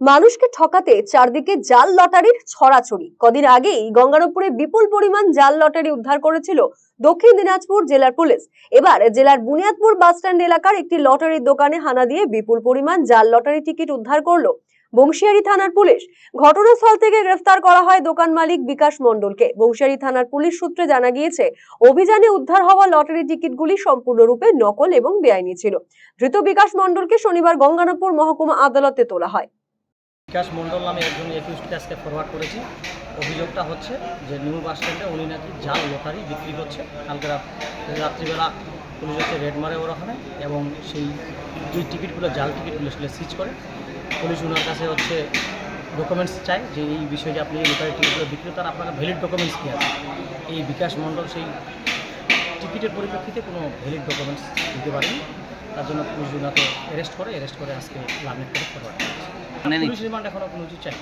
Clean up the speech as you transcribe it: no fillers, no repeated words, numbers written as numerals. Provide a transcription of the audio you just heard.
মানুষকে ঠকাতে চারদিকে জাল লটারির ছড়াছড়ি। কদিন আগেই গঙ্গারামপুরে বিপুল পরিমাণ জাল লটারি উদ্ধার করেছিল দক্ষিণ দিনাজপুর জেলার পুলিশ। এবার জেলার বুনিয়াদপুর বাসস্ট্যান্ড এলাকার একটি লটারির দোকানে হানা দিয়ে বিপুল পরিমাণ জাল লটারি টিকিট উদ্ধার করলো বংশিয়ারি থানার পুলিশ। ঘটনাস্থল থেকে গ্রেফতার করা হয় দোকান মালিক বিকাশ মণ্ডলকে। বংশিয়ারি থানার পুলিশ সূত্রে জানা গিয়েছে, অভিযানে উদ্ধার হওয়া লটারি টিকিটগুলি সম্পূর্ণরূপে নকল এবং বেআইনি ছিল। ধৃত বিকাশ মণ্ডলকে শনিবার গঙ্গারামপুর মহকুমা আদালতে তোলা হয়। বিকাশ মণ্ডল নামে একজন একিউজকে আজকে ফরওয়ার্ড করেছি। অভিযোগটা হচ্ছে যে নিউ বাস স্ট্যান্ডে উনি নাকি জাল লটারি বিক্রি করছে। কালকে রাত্রিবেলা পুলিশ হচ্ছে রেড মারে ওর ওখানে, এবং সেই যে টিকিটগুলো জাল টিকিটগুলো সেগুলো সিজ করে। পুলিশ ওনার কাছে হচ্ছে ডকুমেন্টস চায় যে এই বিষয়ে আপনি এই লটারি টিকিটগুলো বিক্রি করেন, আপনার ভ্যালিড ডকুমেন্টস কী আছে। এই বিকাশ মণ্ডল সেই টিকিটের পরিপ্রেক্ষিতে কোনো ভ্যালিড ডকুমেন্টস দিতে পারেনি। তার জন্য পুলিশ ওনাকে অ্যারেস্ট করে আজকে লার্নেট করে ফরওয়ার্ড করেছে। পুলিশ রিমান্ড এখনও কোনো কিছু চাই।